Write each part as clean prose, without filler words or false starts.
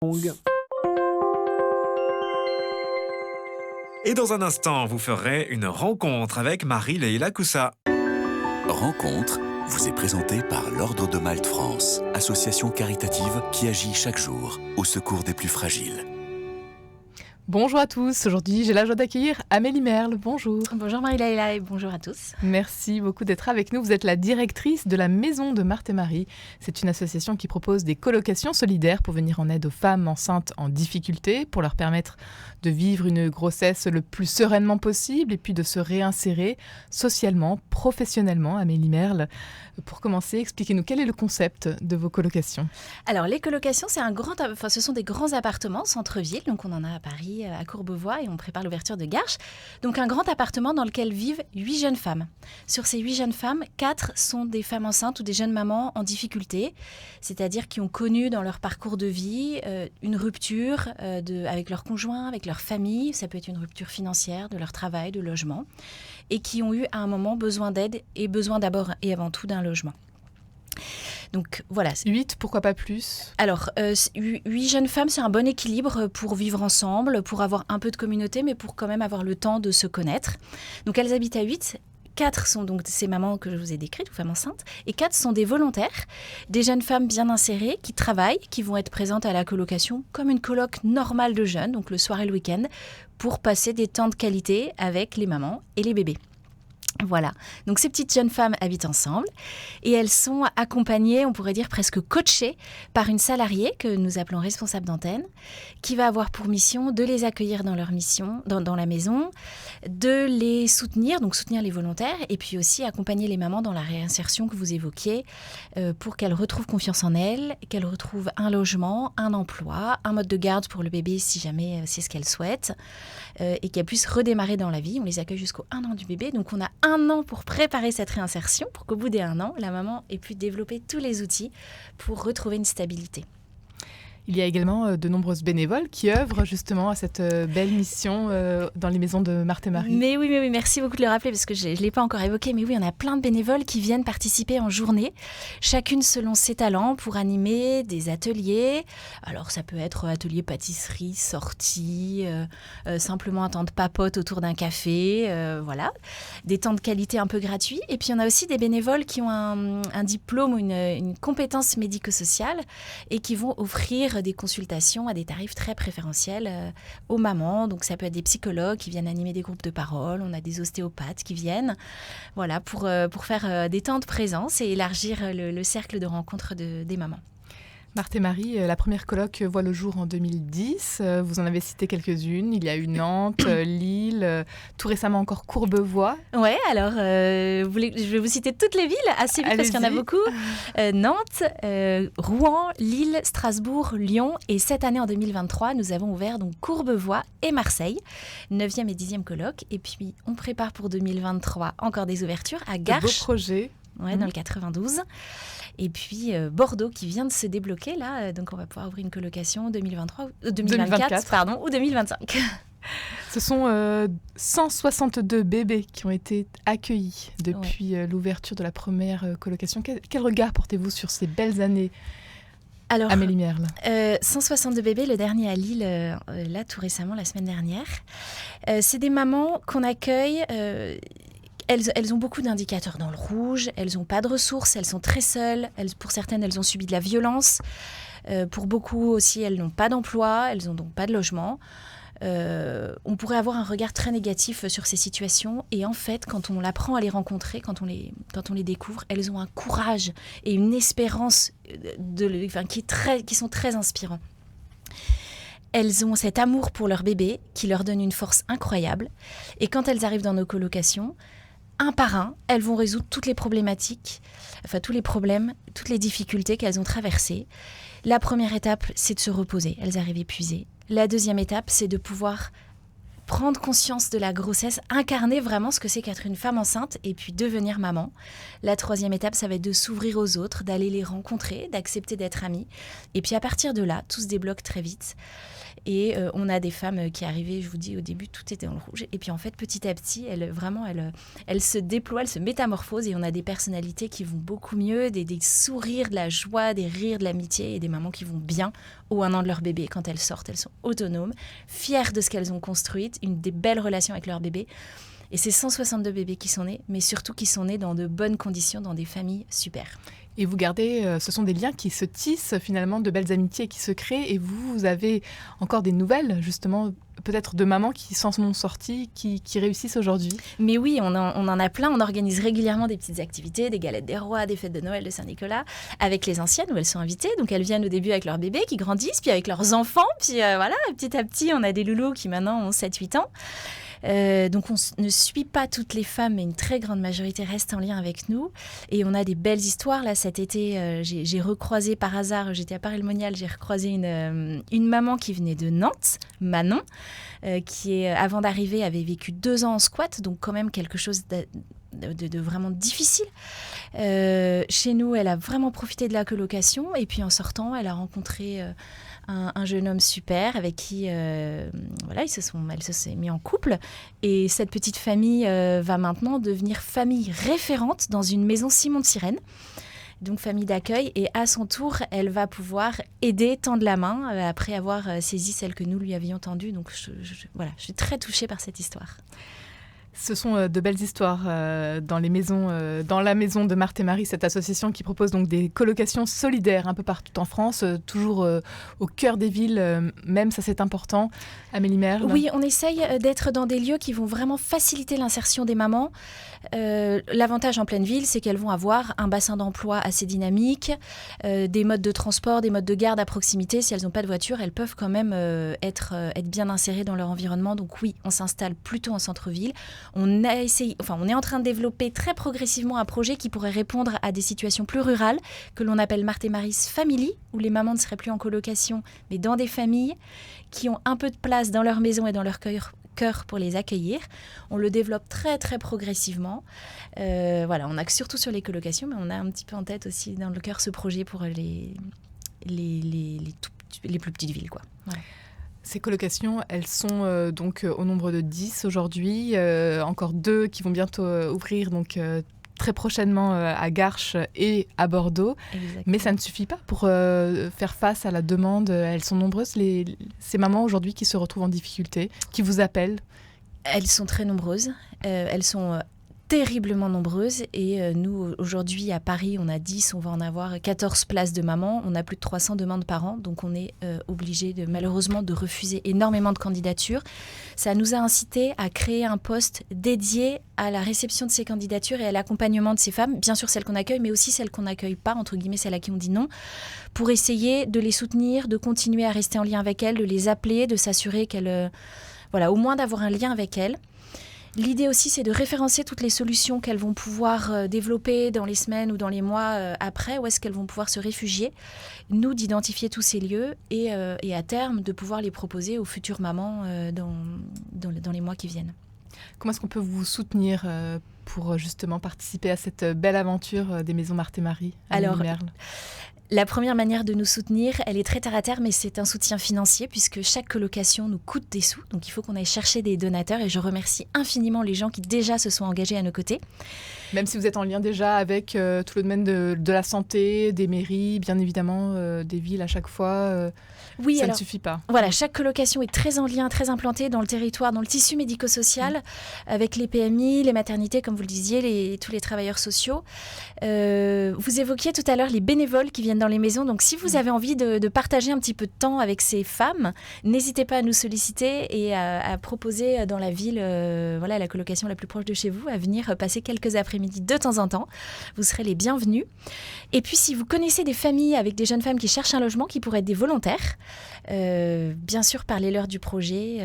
Longue. Et dans un instant, vous ferez une rencontre avec Marie-Leila Coussa. Rencontre vous est présentée par l'Ordre de Malte France, association caritative qui agit chaque jour au secours des plus fragiles. Bonjour à tous, aujourd'hui j'ai la joie d'accueillir Amélie Merle, bonjour. Bonjour Marie-Leila et bonjour à tous. Merci beaucoup d'être avec nous, vous êtes la directrice de la Maison de Marthe et Marie. C'est une association qui propose des colocations solidaires pour venir en aide aux femmes enceintes en difficulté, pour leur permettre de vivre une grossesse le plus sereinement possible et puis de se réinsérer socialement, professionnellement. Amélie Merle, pour commencer, expliquez-nous quel est le concept de vos colocations. Alors les colocations, ce sont des grands appartements centre-ville, donc on en a à Paris, à Courbevoie, et on prépare l'ouverture de Garches. Donc un grand appartement dans lequel vivent 8 jeunes femmes. Sur ces 8 jeunes femmes, 4 sont des femmes enceintes ou des jeunes mamans en difficulté, c'est-à-dire qui ont connu dans leur parcours de vie une rupture avec leur conjoint, avec leur famille, ça peut être une rupture financière, de leur travail, de logement, et qui ont eu à un moment besoin d'aide et besoin d'abord et avant tout d'un logement. Donc voilà. 8, pourquoi pas plus ? Alors, 8 jeunes femmes, c'est un bon équilibre pour vivre ensemble, pour avoir un peu de communauté, mais pour quand même avoir le temps de se connaître. Donc elles habitent à 8. 4 sont donc ces mamans que je vous ai décrites, ou femmes enceintes, et 4 sont des volontaires, des jeunes femmes bien insérées, qui travaillent, qui vont être présentes à la colocation comme une coloc normale de jeunes, donc le soir et le week-end, pour passer des temps de qualité avec les mamans et les bébés. Voilà, donc ces petites jeunes femmes habitent ensemble et elles sont accompagnées, on pourrait dire presque coachées, par une salariée que nous appelons responsable d'antenne, qui va avoir pour mission de les accueillir dans leur mission, dans la maison, de les soutenir, donc soutenir les volontaires, et puis aussi accompagner les mamans dans la réinsertion que vous évoquiez, pour qu'elles retrouvent confiance en elles, qu'elles retrouvent un logement, un emploi, un mode de garde pour le bébé si jamais c'est ce qu'elles souhaitent, et qu'elles puissent redémarrer dans la vie. On les accueille jusqu'au 1 an du bébé, donc on a 1 an pour préparer cette réinsertion, pour qu'au bout des 1 an, la maman ait pu développer tous les outils pour retrouver une stabilité. Il y a également de nombreuses bénévoles qui œuvrent justement à cette belle mission dans les maisons de Marthe et Marie. Mais oui, merci beaucoup de le rappeler parce que je ne l'ai pas encore évoqué. Mais oui, on a plein de bénévoles qui viennent participer en journée, chacune selon ses talents, pour animer des ateliers. Alors ça peut être atelier pâtisserie, sortie, simplement un temps de papote autour d'un café, voilà. Des temps de qualité un peu gratuits. Et puis on a aussi des bénévoles qui ont un diplôme ou une compétence médico-sociale et qui vont offrir des consultations à des tarifs très préférentiels aux mamans. Donc ça peut être des psychologues qui viennent animer des groupes de parole, on a des ostéopathes qui viennent, voilà, pour faire des temps de présence et élargir le cercle de rencontre des mamans. Marthe et Marie, la première colloque voit le jour en 2010. Vous en avez cité quelques-unes. Il y a eu Nantes, Lille, tout récemment encore Courbevoie. Ouais, alors je vais vous citer toutes les villes assez vite. Allez-y. Parce qu'il y en a beaucoup. Nantes, Rouen, Lille, Strasbourg, Lyon. Et cette année, en 2023, nous avons ouvert donc Courbevoie et Marseille, 9e et 10e colloque. Et puis, on prépare pour 2023 encore des ouvertures à Garches. De beaux projets. Ouais, dans le 92. Et puis Bordeaux qui vient de se débloquer là, donc on va pouvoir ouvrir une colocation 2024 ou 2025. Ce sont 162 bébés qui ont été accueillis depuis l'ouverture de la première colocation. Quel regard portez-vous sur ces belles années ? Alors, Amélie Merle. 162 bébés, le dernier à Lille, là tout récemment, la semaine dernière. C'est des mamans qu'on accueille. Elles ont beaucoup d'indicateurs dans le rouge, elles n'ont pas de ressources, elles sont très seules. Pour certaines, elles ont subi de la violence. Pour beaucoup aussi, elles n'ont pas d'emploi, elles n'ont donc pas de logement. On pourrait avoir un regard très négatif sur ces situations. Et en fait, quand on apprend à les rencontrer, quand on les découvre, elles ont un courage et une espérance qui sont très inspirants. Elles ont cet amour pour leur bébé qui leur donne une force incroyable. Et quand elles arrivent dans nos colocations, un par un, elles vont résoudre toutes les problématiques, tous les problèmes, toutes les difficultés qu'elles ont traversées. La première étape, c'est de se reposer. Elles arrivent épuisées. La deuxième étape, c'est de pouvoir prendre conscience de la grossesse, incarner vraiment ce que c'est qu'être une femme enceinte et puis devenir maman. La troisième étape, ça va être de s'ouvrir aux autres, d'aller les rencontrer, d'accepter d'être amies. Et puis à partir de là, tout se débloque très vite. Et on a des femmes qui arrivaient, je vous dis, au début, tout était dans le rouge. Et puis en fait, petit à petit, elles se déploient, elles se métamorphosent. Et on a des personnalités qui vont beaucoup mieux, des sourires, de la joie, des rires, de l'amitié et des mamans qui vont bien ou 1 an de leur bébé. Quand elles sortent, elles sont autonomes, fières de ce qu'elles ont construit, des belles relations avec leur bébé. Et c'est 162 bébés qui sont nés, mais surtout qui sont nés dans de bonnes conditions, dans des familles super. Et vous gardez, ce sont des liens qui se tissent finalement, de belles amitiés qui se créent. Et vous avez encore des nouvelles, justement, peut-être de mamans qui s'en sont sorties, qui réussissent aujourd'hui. Mais oui, on en a plein. On organise régulièrement des petites activités, des galettes des rois, des fêtes de Noël, de Saint-Nicolas, avec les anciennes où elles sont invitées. Donc elles viennent au début avec leurs bébés qui grandissent, puis avec leurs enfants. Puis voilà, petit à petit, on a des loulous qui maintenant ont 7-8 ans. Donc on ne suit pas toutes les femmes, mais une très grande majorité reste en lien avec nous. Et on a des belles histoires. Là, cet été, j'ai recroisé par hasard, j'étais à Paray-le-Monial, j'ai recroisé une maman qui venait de Nantes, Manon, qui, avant d'arriver, avait vécu 2 ans en squat, donc quand même quelque chose de vraiment difficile. Chez nous, elle a vraiment profité de la colocation. Et puis en sortant, elle a rencontré un jeune homme super avec qui voilà, elle se mis en couple. Et cette petite famille va maintenant devenir famille référente dans une maison Simon de Sirène. Donc famille d'accueil, et à son tour, elle va pouvoir aider, tendre la main, après avoir saisi celle que nous lui avions tendue. Donc voilà, je suis très touchée par cette histoire. Ce sont de belles histoires dans la maison de Marthe et Marie, cette association qui propose donc des colocations solidaires un peu partout en France, toujours au cœur des villes, même, ça c'est important. Amélie Merle. Oui, on essaye d'être dans des lieux qui vont vraiment faciliter l'insertion des mamans. L'avantage en pleine ville, c'est qu'elles vont avoir un bassin d'emploi assez dynamique, des modes de transport, des modes de garde à proximité. Si elles n'ont pas de voiture, elles peuvent quand même être bien insérées dans leur environnement. Donc oui, on s'installe plutôt en centre-ville. On est en train de développer très progressivement un projet qui pourrait répondre à des situations plus rurales, que l'on appelle Marthe et Mary's Family, où les mamans ne seraient plus en colocation, mais dans des familles qui ont un peu de place dans leur maison et dans leur cœur pour les accueillir. On le développe très très progressivement. Voilà, on a surtout sur les colocations, mais on a un petit peu en tête aussi dans le cœur ce projet pour les plus petites villes, quoi. Voilà. Ces colocations, elles sont donc au nombre de 10 aujourd'hui, encore 2 qui vont bientôt ouvrir, donc très prochainement à Garches et à Bordeaux. Exactement. Mais ça ne suffit pas pour faire face à la demande. Elles sont nombreuses, ces mamans aujourd'hui qui se retrouvent en difficulté, qui vous appellent. Elles sont très nombreuses. Elles sont terriblement nombreuses. Et nous, aujourd'hui, à Paris, on a 10, on va en avoir 14 places de mamans. On a plus de 300 demandes par an. Donc, on est obligé, malheureusement, de refuser énormément de candidatures. Ça nous a incité à créer un poste dédié à la réception de ces candidatures et à l'accompagnement de ces femmes. Bien sûr, celles qu'on accueille, mais aussi celles qu'on n'accueille pas, entre guillemets, celles à qui on dit non, pour essayer de les soutenir, de continuer à rester en lien avec elles, de les appeler, de s'assurer qu'elles... voilà, au moins d'avoir un lien avec elles. L'idée aussi, c'est de référencer toutes les solutions qu'elles vont pouvoir développer dans les semaines ou dans les mois après, où est-ce qu'elles vont pouvoir se réfugier. Nous, d'identifier tous ces lieux et à terme, de pouvoir les proposer aux futures mamans dans les mois qui viennent. Comment est-ce qu'on peut vous soutenir pour justement participer à cette belle aventure des maisons Marthe et Marie, Amélie Merle ? La première manière de nous soutenir, elle est très terre à terre, mais c'est un soutien financier puisque chaque colocation nous coûte des sous. Donc il faut qu'on aille chercher des donateurs et je remercie infiniment les gens qui déjà se sont engagés à nos côtés. Même si vous êtes en lien déjà avec tout le domaine de la santé, des mairies, bien évidemment, des villes à chaque fois, oui, ça ne suffit pas. Voilà, chaque colocation est très en lien, très implantée dans le territoire, dans le tissu médico-social, avec les PMI, les maternités, comme vous le disiez, tous les travailleurs sociaux. Vous évoquiez tout à l'heure les bénévoles qui viennent dans les maisons. Donc si vous avez envie de partager un petit peu de temps avec ces femmes, n'hésitez pas à nous solliciter et à proposer dans la ville, la colocation la plus proche de chez vous, à venir passer quelques après-midi de temps en temps. Vous serez les bienvenus. Et puis si vous connaissez des familles avec des jeunes femmes qui cherchent un logement, qui pourraient être des volontaires, bien sûr, parlez-leur du projet.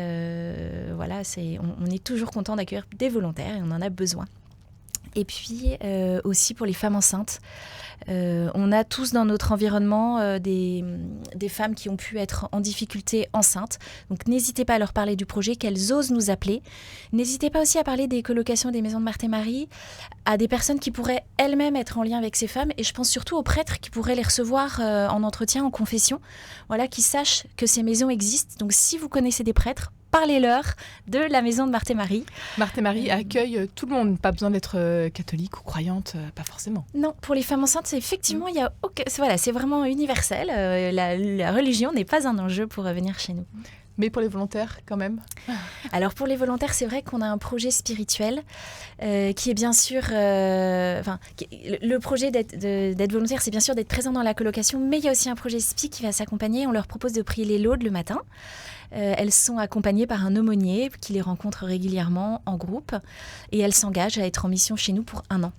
On est toujours content d'accueillir des volontaires et on en a besoin. Et puis aussi pour les femmes enceintes. On a tous dans notre environnement des femmes qui ont pu être en difficulté enceintes. Donc n'hésitez pas à leur parler du projet, qu'elles osent nous appeler. N'hésitez pas aussi à parler des colocations des maisons de Marthe et Marie à des personnes qui pourraient elles-mêmes être en lien avec ces femmes. Et je pense surtout aux prêtres qui pourraient les recevoir en entretien, en confession. Voilà, qui sachent que ces maisons existent. Donc si vous connaissez des prêtres, parlez-leur de la maison de Marthe et Marie. Marthe et Marie accueille tout le monde, pas besoin d'être catholique ou croyante, pas forcément. Non, pour les femmes enceintes, effectivement, il y a c'est vraiment universel. La religion n'est pas un enjeu pour venir chez nous. Mais pour les volontaires, quand même. Alors pour les volontaires, c'est vrai qu'on a un projet spirituel qui est bien sûr... le projet d'être volontaire, c'est bien sûr d'être présent dans la colocation, mais il y a aussi un projet SPI qui va s'accompagner. On leur propose de prier les laudes le matin. Elles sont accompagnées par un aumônier qui les rencontre régulièrement en groupe et elles s'engagent à être en mission chez nous pour 1 an.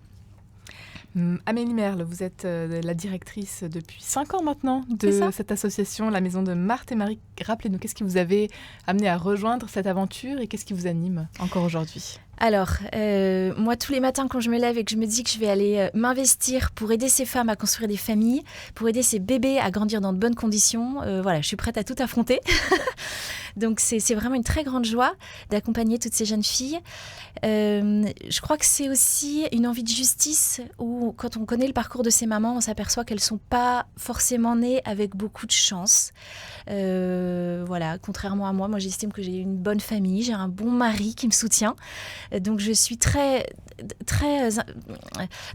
Amélie Merle, vous êtes la directrice depuis 5 ans maintenant de cette association, la Maison de Marthe et Marie. Rappelez-nous, qu'est-ce qui vous avait amené à rejoindre cette aventure et qu'est-ce qui vous anime encore aujourd'hui ? Alors, moi, tous les matins, quand je me lève et que je me dis que je vais aller m'investir pour aider ces femmes à construire des familles, pour aider ces bébés à grandir dans de bonnes conditions, je suis prête à tout affronter. Donc, c'est vraiment une très grande joie d'accompagner toutes ces jeunes filles. Je crois que c'est aussi une envie de justice où, quand on connaît le parcours de ces mamans, on s'aperçoit qu'elles ne sont pas forcément nées avec beaucoup de chance. Contrairement à moi, j'estime que j'ai une bonne famille, j'ai un bon mari qui me soutient. Donc je suis très, très,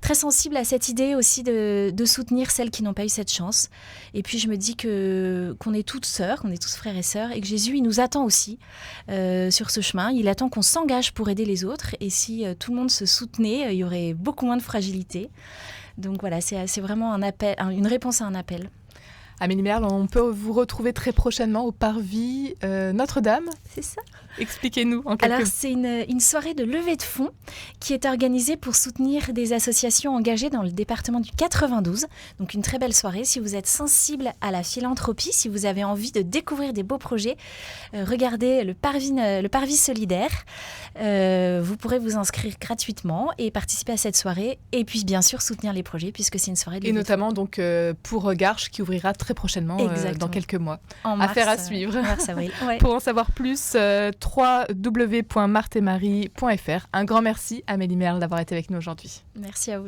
très sensible à cette idée aussi de soutenir celles qui n'ont pas eu cette chance. Et puis je me dis qu'on est toutes sœurs, qu'on est tous frères et sœurs, et que Jésus, il nous attend aussi sur ce chemin. Il attend qu'on s'engage pour aider les autres. Et si tout le monde se soutenait, il y aurait beaucoup moins de fragilité. Donc voilà, c'est vraiment un appel, une réponse à un appel. Amélie Merle, on peut vous retrouver très prochainement au Parvis Notre-Dame. C'est ça. Expliquez-nous en quelques mots. Alors, c'est une soirée de levée de fonds qui est organisée pour soutenir des associations engagées dans le département du 92. Donc, une très belle soirée. Si vous êtes sensible à la philanthropie, si vous avez envie de découvrir des beaux projets, regardez le Parvis solidaire. Vous pourrez vous inscrire gratuitement et participer à cette soirée. Et puis, bien sûr, soutenir les projets puisque c'est une soirée de levée de fonds. Et notamment donc, pour Garches qui ouvrira très prochainement, dans quelques mois. Affaire à suivre. Mars-avril. Ouais. Pour en savoir plus, www.marthetmarie.fr. Un grand merci Amélie Merle d'avoir été avec nous aujourd'hui. Merci à vous.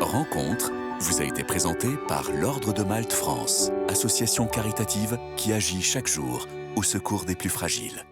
Rencontre vous a été présentée par l'Ordre de Malte France, association caritative qui agit chaque jour au secours des plus fragiles.